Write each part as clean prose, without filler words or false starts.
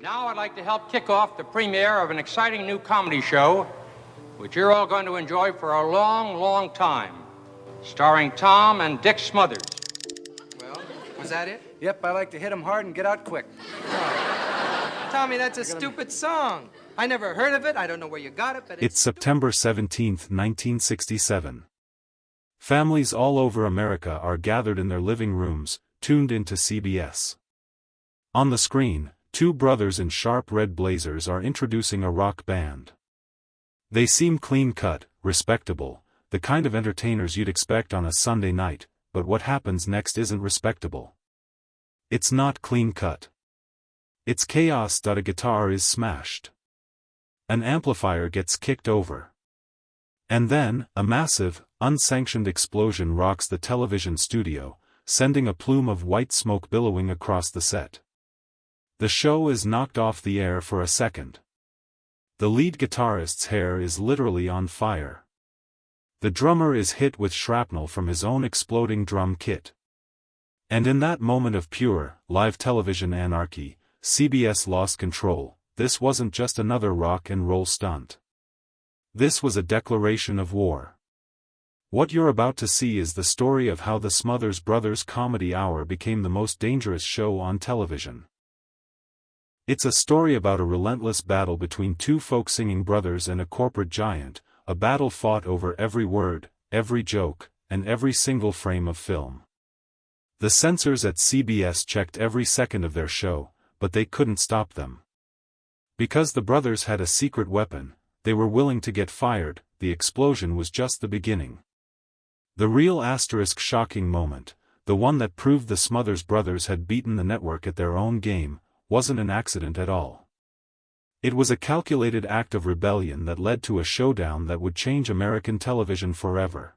Now I'd like to help kick off the premiere of an exciting new comedy show, which you're all going to enjoy for a long, long time, starring Tom and Dick Smothers. Well, was that it? Yep, I like to hit 'em hard and get out quick. Tommy, that's a stupid song. I never heard of it. I don't know where you got it, but It's September 17th, 1967. Families all over America are gathered in their living rooms, tuned into CBS. On the screen, two brothers in sharp red blazers are introducing a rock band. They seem clean-cut, respectable, the kind of entertainers you'd expect on a Sunday night, but what happens next isn't respectable. It's not clean-cut. It's chaos. A guitar is smashed. An amplifier gets kicked over. And then, a massive, unsanctioned explosion rocks the television studio, sending a plume of white smoke billowing across the set. The show is knocked off the air for a second. The lead guitarist's hair is literally on fire. The drummer is hit with shrapnel from his own exploding drum kit. And in that moment of pure, live television anarchy, CBS lost control. This wasn't just another rock and roll stunt. This was a declaration of war. What you're about to see is the story of how the Smothers Brothers Comedy Hour became the most dangerous show on television. It's a story about a relentless battle between two folk-singing brothers and a corporate giant, a battle fought over every word, every joke, and every single frame of film. The censors at CBS checked every second of their show, but they couldn't stop them. Because the brothers had a secret weapon, they were willing to get fired. The explosion was just the beginning. The real shocking moment, the one that proved the Smothers Brothers had beaten the network at their own game, wasn't an accident at all. It was a calculated act of rebellion that led to a showdown that would change American television forever.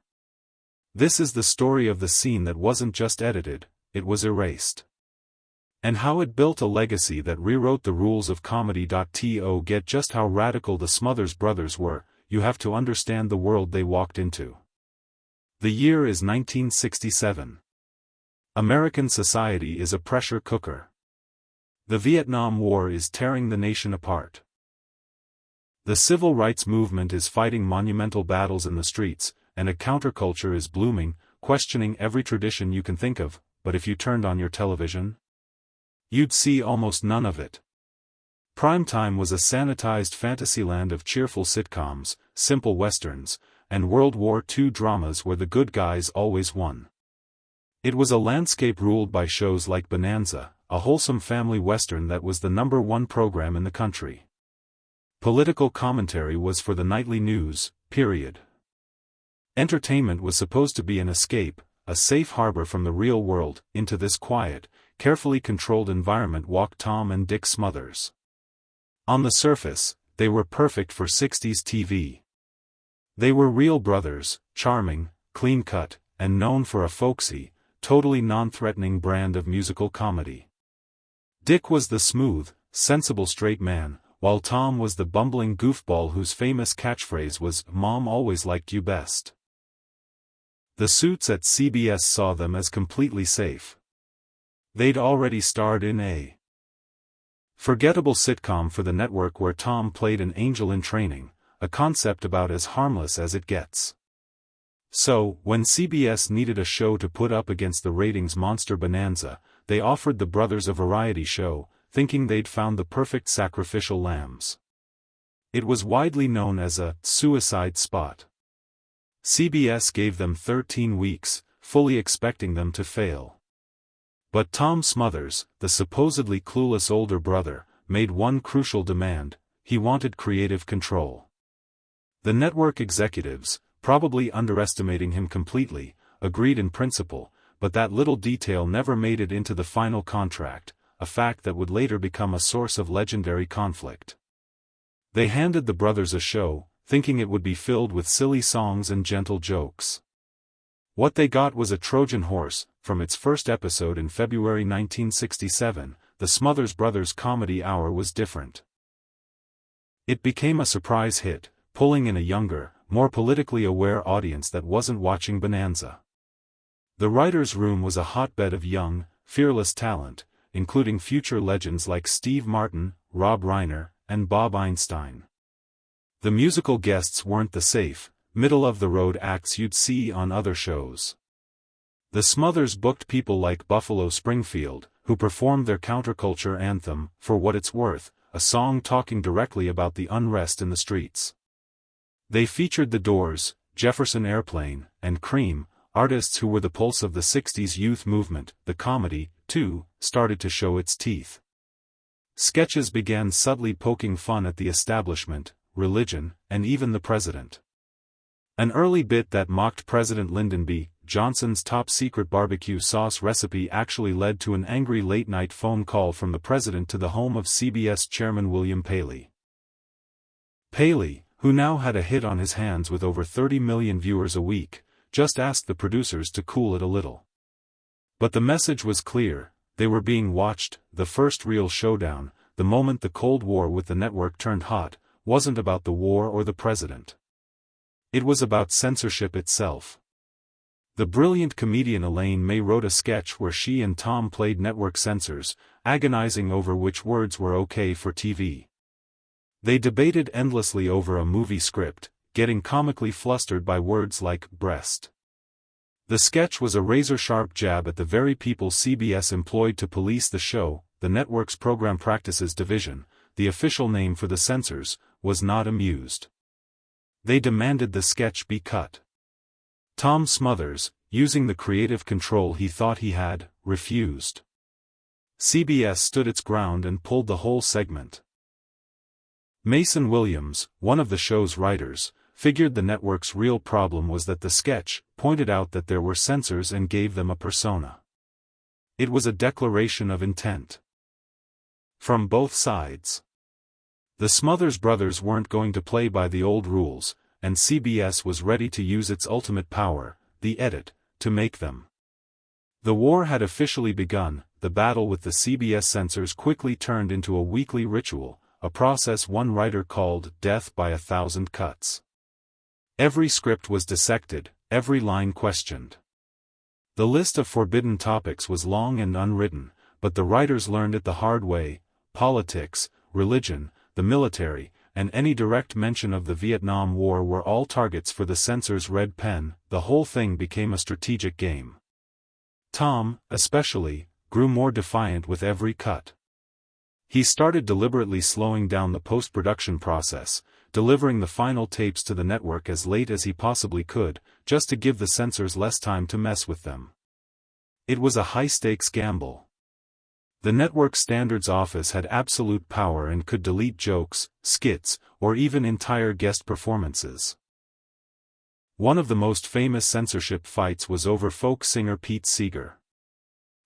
This is the story of the scene that wasn't just edited, it was erased. And how it built a legacy that rewrote the rules of comedy. To get just how radical the Smothers Brothers were, you have to understand the world they walked into. The year is 1967. American society is a pressure cooker. The Vietnam War is tearing the nation apart. The civil rights movement is fighting monumental battles in the streets, and a counterculture is blooming, questioning every tradition you can think of, but if you turned on your television, you'd see almost none of it. Primetime was a sanitized fantasyland of cheerful sitcoms, simple westerns, and World War II dramas where the good guys always won. It was a landscape ruled by shows like Bonanza, a wholesome family western that was the #1 program in the country. Political commentary was for the nightly news, period. Entertainment was supposed to be an escape, a safe harbor from the real world. Into this quiet, carefully controlled environment walked Tom and Dick Smothers. On the surface, they were perfect for 60s TV. They were real brothers, charming, clean-cut, and known for a folksy, totally non-threatening brand of musical comedy. Dick was the smooth, sensible straight man, while Tom was the bumbling goofball whose famous catchphrase was, "Mom always liked you best." The suits at CBS saw them as completely safe. They'd already starred in a forgettable sitcom for the network where Tom played an angel in training, a concept about as harmless as it gets. So, when CBS needed a show to put up against the ratings monster Bonanza, they offered the brothers a variety show, thinking they'd found the perfect sacrificial lambs. It was widely known as a suicide spot. CBS gave them 13 weeks, fully expecting them to fail. But Tom Smothers, the supposedly clueless older brother, made one crucial demand: he wanted creative control. The network executives, probably underestimating him completely, agreed in principle, but that little detail never made it into the final contract, a fact that would later become a source of legendary conflict. They handed the brothers a show, thinking it would be filled with silly songs and gentle jokes. What they got was a Trojan horse. From its first episode in February 1967, the Smothers Brothers Comedy Hour was different. It became a surprise hit, pulling in a younger, more politically aware audience that wasn't watching Bonanza. The writer's room was a hotbed of young, fearless talent, including future legends like Steve Martin, Rob Reiner, and Bob Einstein. The musical guests weren't the safe, middle-of-the-road acts you'd see on other shows. The Smothers booked people like Buffalo Springfield, who performed their counterculture anthem, For What It's Worth, a song talking directly about the unrest in the streets. They featured The Doors, Jefferson Airplane, and Cream, artists who were the pulse of the 60s youth movement. The comedy, too, started to show its teeth. Sketches began subtly poking fun at the establishment, religion, and even the president. An early bit that mocked President Lyndon B. Johnson's top-secret barbecue sauce recipe actually led to an angry late-night phone call from the president to the home of CBS chairman William Paley. Paley, who now had a hit on his hands with over 30 million viewers a week, just asked the producers to cool it a little. But the message was clear: they were being watched. The first real showdown, the moment the Cold War with the network turned hot, wasn't about the war or the president. It was about censorship itself. The brilliant comedian Elaine May wrote a sketch where she and Tom played network censors, agonizing over which words were okay for TV. They debated endlessly over a movie script, getting comically flustered by words like breast. The sketch was a razor-sharp jab at the very people CBS employed to police the show. The network's Program Practices Division, the official name for the censors, was not amused. They demanded the sketch be cut. Tom Smothers, using the creative control he thought he had, refused. CBS stood its ground and pulled the whole segment. Mason Williams, one of the show's writers, figured the network's real problem was that the sketch pointed out that there were censors and gave them a persona. It was a declaration of intent. From both sides. The Smothers brothers weren't going to play by the old rules, and CBS was ready to use its ultimate power, the edit, to make them. The war had officially begun. The battle with the CBS censors quickly turned into a weekly ritual, a process one writer called death by 1,000 cuts. Every script was dissected, every line questioned. The list of forbidden topics was long and unwritten, but the writers learned it the hard way: politics, religion, the military, and any direct mention of the Vietnam War were all targets for the censors' red pen. The whole thing became a strategic game. Tom, especially, grew more defiant with every cut. He started deliberately slowing down the post-production process, delivering the final tapes to the network as late as he possibly could, just to give the censors less time to mess with them. It was a high-stakes gamble. The network standards office had absolute power and could delete jokes, skits, or even entire guest performances. One of the most famous censorship fights was over folk singer Pete Seeger.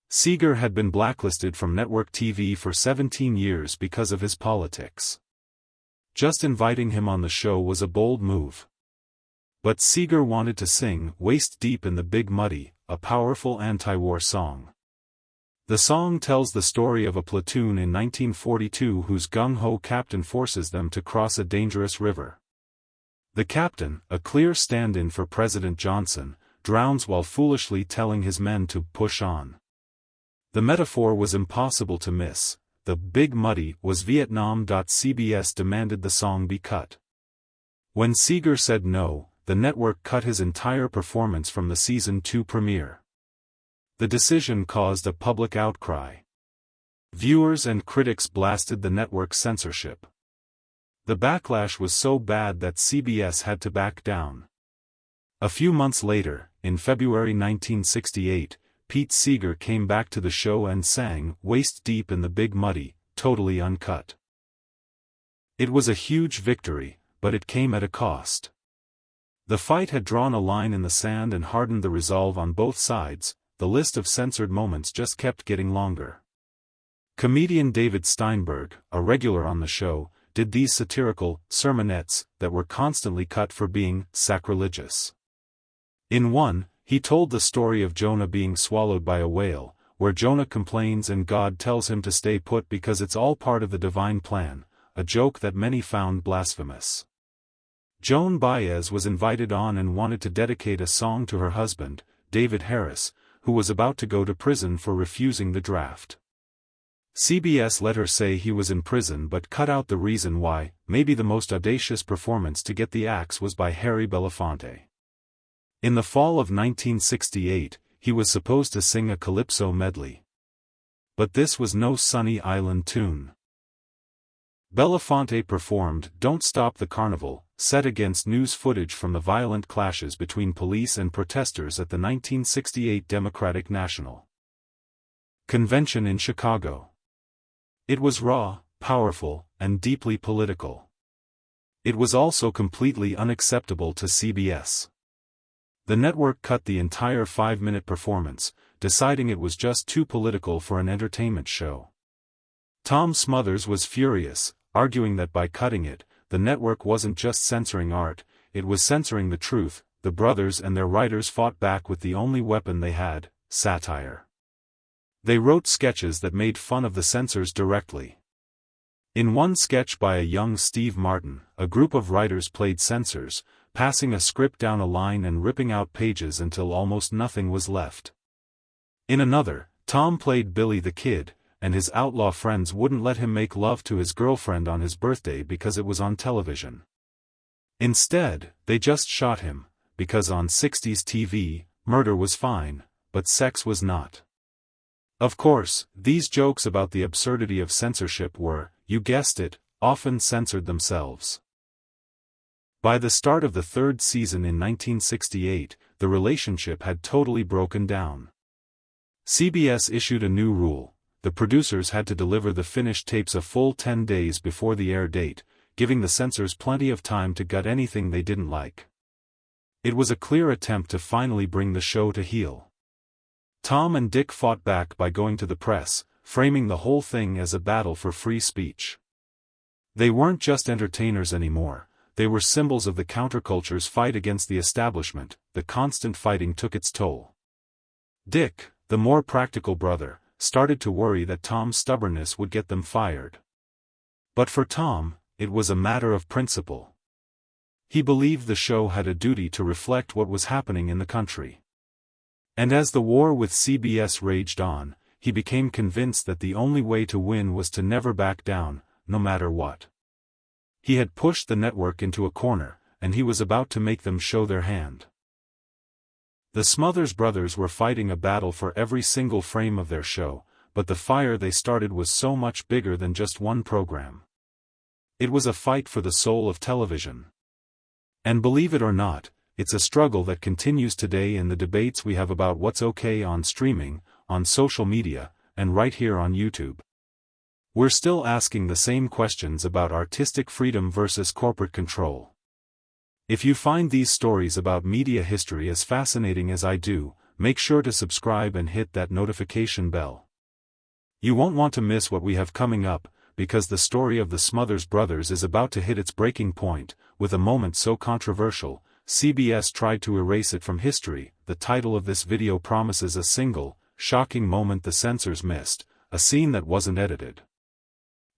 Seeger had been blacklisted from network TV for 17 years because of his politics. Just inviting him on the show was a bold move. But Seeger wanted to sing Waist Deep in the Big Muddy, a powerful anti-war song. The song tells the story of a platoon in 1942 whose gung-ho captain forces them to cross a dangerous river. The captain, a clear stand-in for President Johnson, drowns while foolishly telling his men to push on. The metaphor was impossible to miss. The Big Muddy was Vietnam. CBS demanded the song be cut. When Seeger said no, the network cut his entire performance from the season 2 premiere. The decision caused a public outcry. Viewers and critics blasted the network's censorship. The backlash was so bad that CBS had to back down. A few months later, in February 1968, Pete Seeger came back to the show and sang Waist Deep in the Big Muddy, totally uncut. It was a huge victory, but it came at a cost. The fight had drawn a line in the sand and hardened the resolve on both sides. The list of censored moments just kept getting longer. Comedian David Steinberg, a regular on the show, did these satirical sermonettes that were constantly cut for being sacrilegious. In one, he told the story of Jonah being swallowed by a whale, where Jonah complains and God tells him to stay put because it's all part of the divine plan, a joke that many found blasphemous. Joan Baez was invited on and wanted to dedicate a song to her husband, David Harris, who was about to go to prison for refusing the draft. CBS let her say he was in prison but cut out the reason why. Maybe the most audacious performance to get the axe was by Harry Belafonte. In the fall of 1968, he was supposed to sing a calypso medley. But this was no Sunny Island tune. Belafonte performed "Don't Stop the Carnival," set against news footage from the violent clashes between police and protesters at the 1968 Democratic National Convention in Chicago. It was raw, powerful, and deeply political. It was also completely unacceptable to CBS. The network cut the entire 5-minute performance, deciding it was just too political for an entertainment show. Tom Smothers was furious, arguing that by cutting it, the network wasn't just censoring art, it was censoring the truth. The brothers and their writers fought back with the only weapon they had, satire. They wrote sketches that made fun of the censors directly. In one sketch by a young Steve Martin, a group of writers played censors, passing a script down a line and ripping out pages until almost nothing was left. In another, Tom played Billy the Kid, and his outlaw friends wouldn't let him make love to his girlfriend on his birthday because it was on television. Instead, they just shot him, because on 60s TV, murder was fine, but sex was not. Of course, these jokes about the absurdity of censorship were, you guessed it, often censored themselves. By the start of the third season in 1968, the relationship had totally broken down. CBS issued a new rule: the producers had to deliver the finished tapes a full 10 days before the air date, giving the censors plenty of time to gut anything they didn't like. It was a clear attempt to finally bring the show to heel. Tom and Dick fought back by going to the press, framing the whole thing as a battle for free speech. They weren't just entertainers anymore, they were symbols of the counterculture's fight against the establishment. The constant fighting took its toll. Dick, the more practical brother, started to worry that Tom's stubbornness would get them fired. But for Tom, it was a matter of principle. He believed the show had a duty to reflect what was happening in the country. And as the war with CBS raged on, he became convinced that the only way to win was to never back down, no matter what. He had pushed the network into a corner, and he was about to make them show their hand. The Smothers brothers were fighting a battle for every single frame of their show, but the fire they started was so much bigger than just one program. It was a fight for the soul of television. And believe it or not, it's a struggle that continues today in the debates we have about what's okay on streaming, on social media, and right here on YouTube. We're still asking the same questions about artistic freedom versus corporate control. If you find these stories about media history as fascinating as I do, make sure to subscribe and hit that notification bell. You won't want to miss what we have coming up, because the story of the Smothers brothers is about to hit its breaking point. With a moment so controversial, CBS tried to erase it from history. The title of this video promises a single, shocking moment the censors missed, a scene that wasn't edited.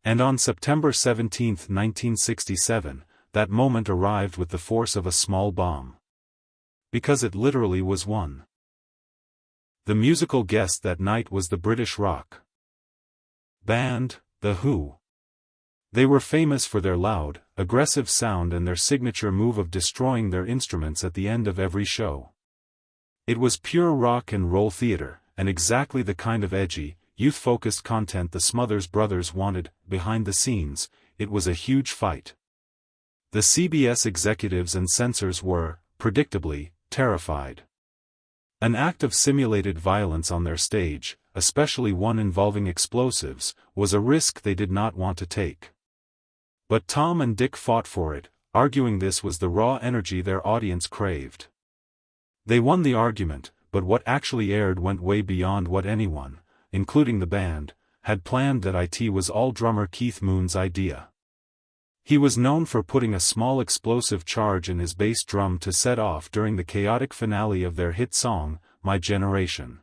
And on September 17, 1967, that moment arrived with the force of a small bomb. Because it literally was one. The musical guest that night was the British rock band, The Who. They were famous for their loud, aggressive sound and their signature move of destroying their instruments at the end of every show. It was pure rock and roll theater, and exactly the kind of edgy, youth-focused content the Smothers brothers wanted. Behind the scenes, it was a huge fight. The CBS executives and censors were, predictably, terrified. An act of simulated violence on their stage, especially one involving explosives, was a risk they did not want to take. But Tom and Dick fought for it, arguing this was the raw energy their audience craved. They won the argument, but what actually aired went way beyond what anyone, including the band, had planned. That was all drummer Keith Moon's idea. He was known for putting a small explosive charge in his bass drum to set off during the chaotic finale of their hit song, My Generation.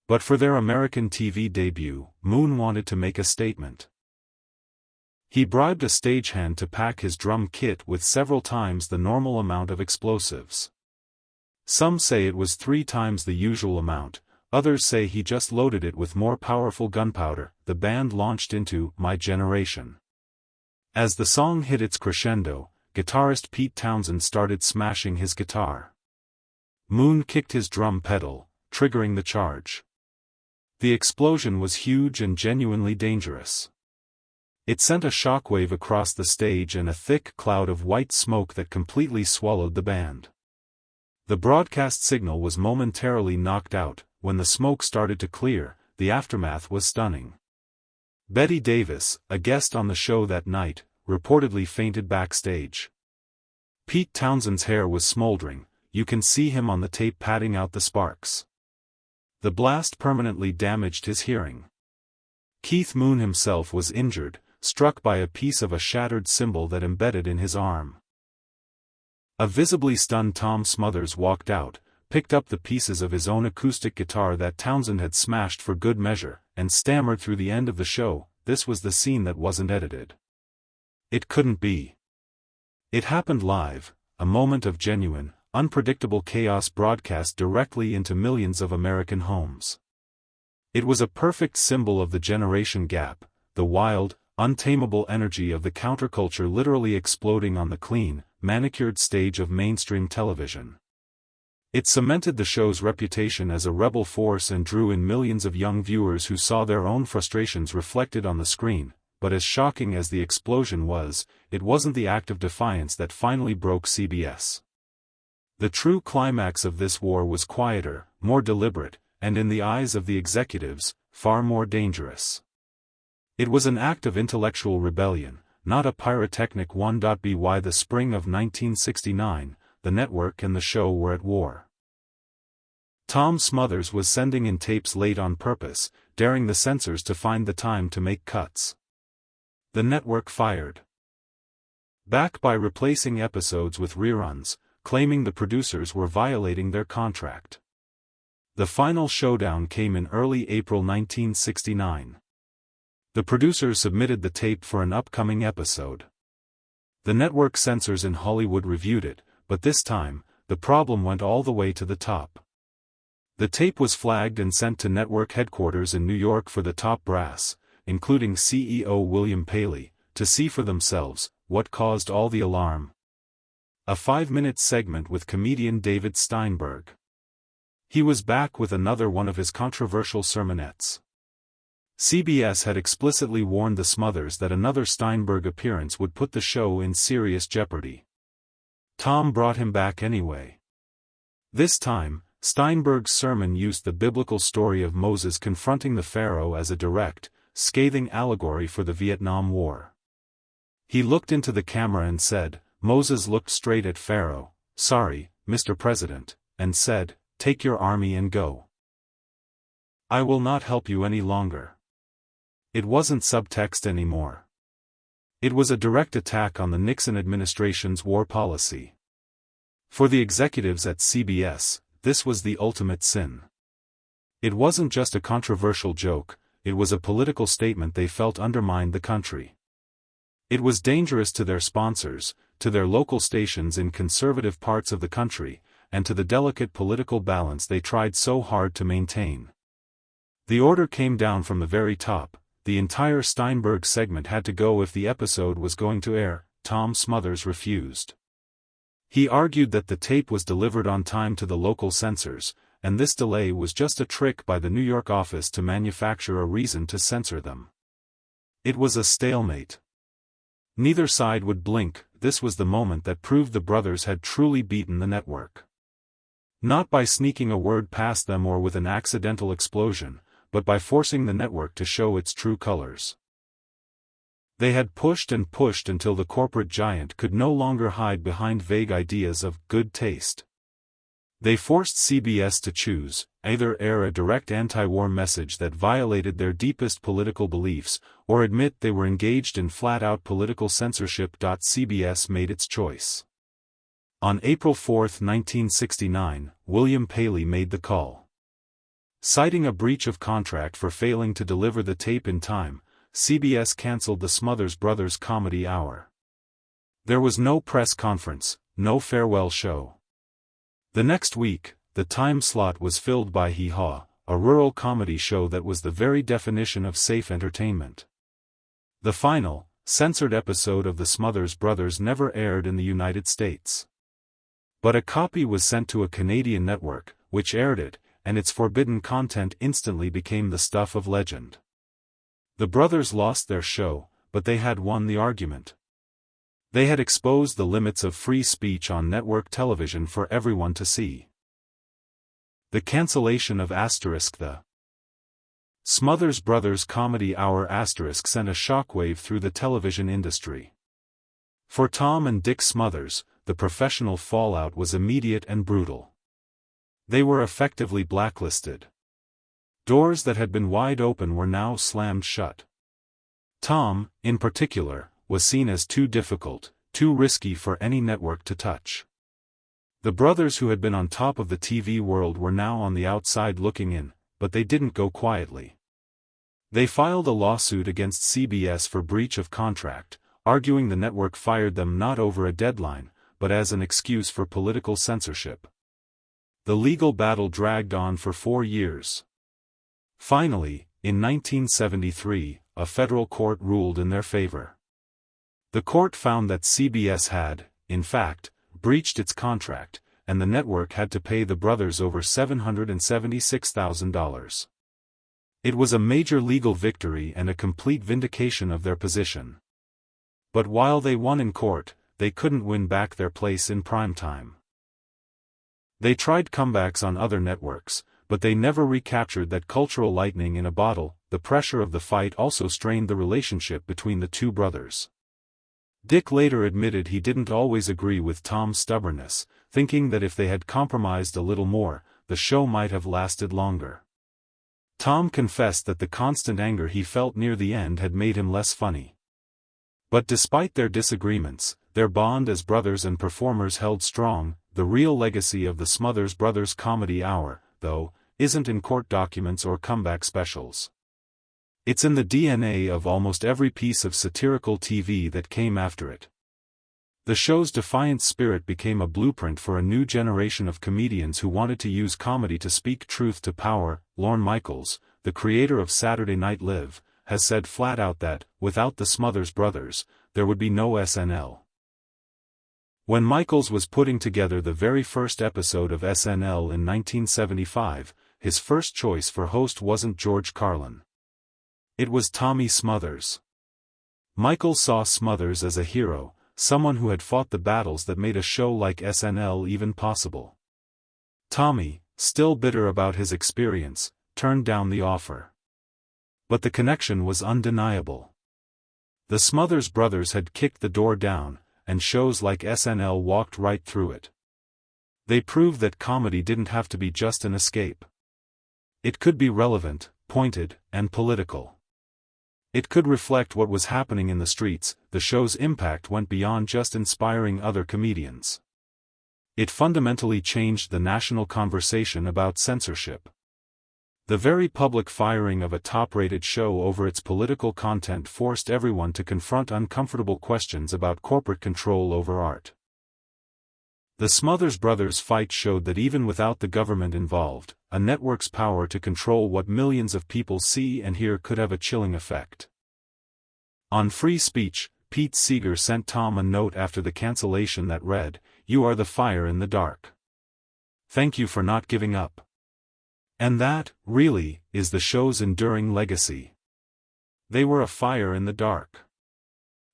But for their American TV debut, Moon wanted to make a statement. He bribed a stagehand to pack his drum kit with several times the normal amount of explosives. Some say it was 3 times the usual amount, others say he just loaded it with more powerful gunpowder. The band launched into My Generation. As the song hit its crescendo, guitarist Pete Townsend started smashing his guitar. Moon kicked his drum pedal, triggering the charge. The explosion was huge and genuinely dangerous. It sent a shockwave across the stage and a thick cloud of white smoke that completely swallowed the band. The broadcast signal was momentarily knocked out. When the smoke started to clear, the aftermath was stunning. Betty Davis, a guest on the show that night, reportedly fainted backstage. Pete Townsend's hair was smoldering, you can see him on the tape patting out the sparks. The blast permanently damaged his hearing. Keith Moon himself was injured, struck by a piece of a shattered cymbal that embedded in his arm. A visibly stunned Tom Smothers walked out, picked up the pieces of his own acoustic guitar that Townsend had smashed for good measure, and stammered through the end of the show, this was the scene that wasn't edited. It couldn't be. It happened live, a moment of genuine, unpredictable chaos broadcast directly into millions of American homes. It was a perfect symbol of the generation gap, the wild, untamable energy of the counterculture literally exploding on the clean, manicured stage of mainstream television. It cemented the show's reputation as a rebel force and drew in millions of young viewers who saw their own frustrations reflected on the screen, but as shocking as the explosion was, it wasn't the act of defiance that finally broke CBS. The true climax of this war was quieter, more deliberate, and in the eyes of the executives, far more dangerous. It was an act of intellectual rebellion, not a pyrotechnic one. By the spring of 1969, the network and the show were at war. Tom Smothers was sending in tapes late on purpose, daring the censors to find the time to make cuts. The network fired back by replacing episodes with reruns, claiming the producers were violating their contract. The final showdown came in early April 1969. The producers submitted the tape for an upcoming episode. The network censors in Hollywood reviewed it, but this time, the problem went all the way to the top. The tape was flagged and sent to network headquarters in New York for the top brass, including CEO William Paley, to see for themselves what caused all the alarm. A 5-minute segment with comedian David Steinberg. He was back with another one of his controversial sermonettes. CBS had explicitly warned the Smothers that another Steinberg appearance would put the show in serious jeopardy. Tom brought him back anyway. This time, Steinberg's sermon used the biblical story of Moses confronting the Pharaoh as a direct, scathing allegory for the Vietnam War. He looked into the camera and said, Moses looked straight at Pharaoh, "Sorry, Mr. President," and said, "Take your army and go. I will not help you any longer." It wasn't subtext anymore. It was a direct attack on the Nixon administration's war policy. For the executives at CBS, this was the ultimate sin. It wasn't just a controversial joke, it was a political statement they felt undermined the country. It was dangerous to their sponsors, to their local stations in conservative parts of the country, and to the delicate political balance they tried so hard to maintain. The order came down from the very top. The entire Steinberg segment had to go if the episode was going to air. Tom Smothers refused. He argued that the tape was delivered on time to the local censors, and this delay was just a trick by the New York office to manufacture a reason to censor them. It was a stalemate. Neither side would blink. This was the moment that proved the brothers had truly beaten the network. Not by sneaking a word past them or with an accidental explosion, but by forcing the network to show its true colors. They had pushed and pushed until the corporate giant could no longer hide behind vague ideas of good taste. They forced CBS to choose, either air a direct anti-war message that violated their deepest political beliefs, or admit they were engaged in flat-out political censorship. CBS made its choice. On April 4, 1969, William Paley made the call. Citing a breach of contract for failing to deliver the tape in time, CBS canceled the Smothers Brothers Comedy Hour. There was no press conference, no farewell show. The next week, the time slot was filled by Hee Haw, a rural comedy show that was the very definition of safe entertainment. The final, censored episode of the Smothers Brothers never aired in the United States. But a copy was sent to a Canadian network, which aired it, and its forbidden content instantly became the stuff of legend. The brothers lost their show, but they had won the argument. They had exposed the limits of free speech on network television for everyone to see. The cancellation of the Smothers Brothers Comedy Hour sent a shockwave through the television industry. For Tom and Dick Smothers, the professional fallout was immediate and brutal. They were effectively blacklisted. Doors that had been wide open were now slammed shut. Tom, in particular, was seen as too difficult, too risky for any network to touch. The brothers who had been on top of the TV world were now on the outside looking in, but they didn't go quietly. They filed a lawsuit against CBS for breach of contract, arguing the network fired them not over a deadline, but as an excuse for political censorship. The legal battle dragged on for 4 years. Finally, in 1973, a federal court ruled in their favor. The court found that CBS had, in fact, breached its contract, and the network had to pay the brothers over $776,000. It was a major legal victory and a complete vindication of their position. But while they won in court, they couldn't win back their place in primetime. They tried comebacks on other networks, but they never recaptured that cultural lightning in a bottle. The pressure of the fight also strained the relationship between the two brothers. Dick later admitted he didn't always agree with Tom's stubbornness, thinking that if they had compromised a little more, the show might have lasted longer. Tom confessed that the constant anger he felt near the end had made him less funny. But despite their disagreements, their bond as brothers and performers held strong. The real legacy of the Smothers Brothers Comedy Hour, though, isn't in court documents or comeback specials. It's in the DNA of almost every piece of satirical TV that came after it. The show's defiant spirit became a blueprint for a new generation of comedians who wanted to use comedy to speak truth to power. Lorne Michaels, the creator of Saturday Night Live, has said flat out that, without the Smothers Brothers, there would be no SNL. When Michaels was putting together the very first episode of SNL in 1975, his first choice for host wasn't George Carlin. It was Tommy Smothers. Michaels saw Smothers as a hero, someone who had fought the battles that made a show like SNL even possible. Tommy, still bitter about his experience, turned down the offer. But the connection was undeniable. The Smothers Brothers had kicked the door down, and shows like SNL walked right through it. They proved that comedy didn't have to be just an escape. It could be relevant, pointed, and political. It could reflect what was happening in the streets. The show's impact went beyond just inspiring other comedians. It fundamentally changed the national conversation about censorship. The very public firing of a top-rated show over its political content forced everyone to confront uncomfortable questions about corporate control over art. The Smothers Brothers' fight showed that even without the government involved, a network's power to control what millions of people see and hear could have a chilling effect. On free speech, Pete Seeger sent Tom a note after the cancellation that read, "You are the fire in the dark. Thank you for not giving up." And that, really, is the show's enduring legacy. They were a fire in the dark.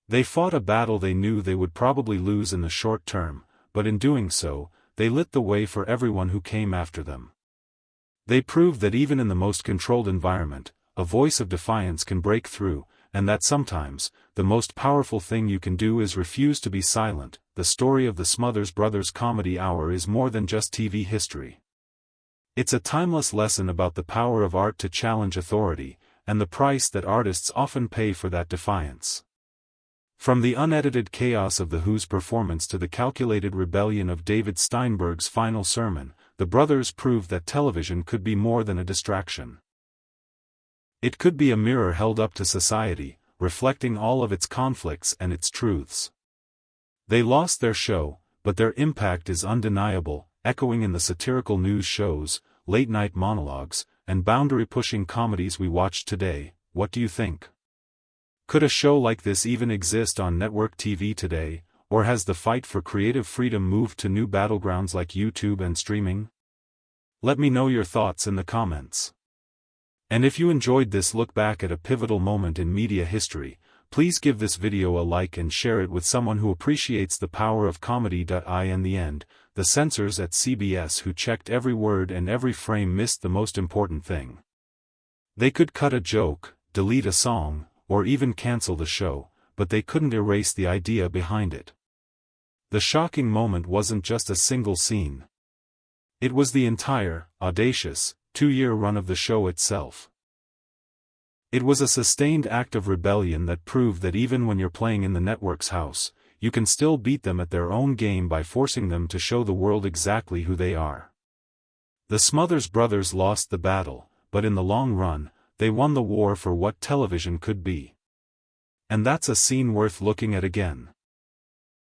They fought a battle they knew they would probably lose in the short term, but in doing so, they lit the way for everyone who came after them. They proved that even in the most controlled environment, a voice of defiance can break through, and that sometimes, the most powerful thing you can do is refuse to be silent. The story of the Smothers Brothers Comedy Hour is more than just TV history. It's a timeless lesson about the power of art to challenge authority, and the price that artists often pay for that defiance. From the unedited chaos of The Who's performance to the calculated rebellion of David Steinberg's final sermon, the brothers proved that television could be more than a distraction. It could be a mirror held up to society, reflecting all of its conflicts and its truths. They lost their show, but their impact is undeniable, echoing in the satirical news shows, late-night monologues, and boundary-pushing comedies we watch today. What do you think? Could a show like this even exist on network TV today, or has the fight for creative freedom moved to new battlegrounds like YouTube and streaming? Let me know your thoughts in the comments. And if you enjoyed this look back at a pivotal moment in media history, please give this video a like and share it with someone who appreciates the power of comedy. In the end, the censors at CBS who checked every word and every frame missed the most important thing. They could cut a joke, delete a song, or even cancel the show, but they couldn't erase the idea behind it. The shocking moment wasn't just a single scene. It was the entire, audacious, 2-year run of the show itself. It was a sustained act of rebellion that proved that even when you're playing in the network's house, you can still beat them at their own game by forcing them to show the world exactly who they are. The Smothers brothers lost the battle, but in the long run, they won the war for what television could be. And that's a scene worth looking at again.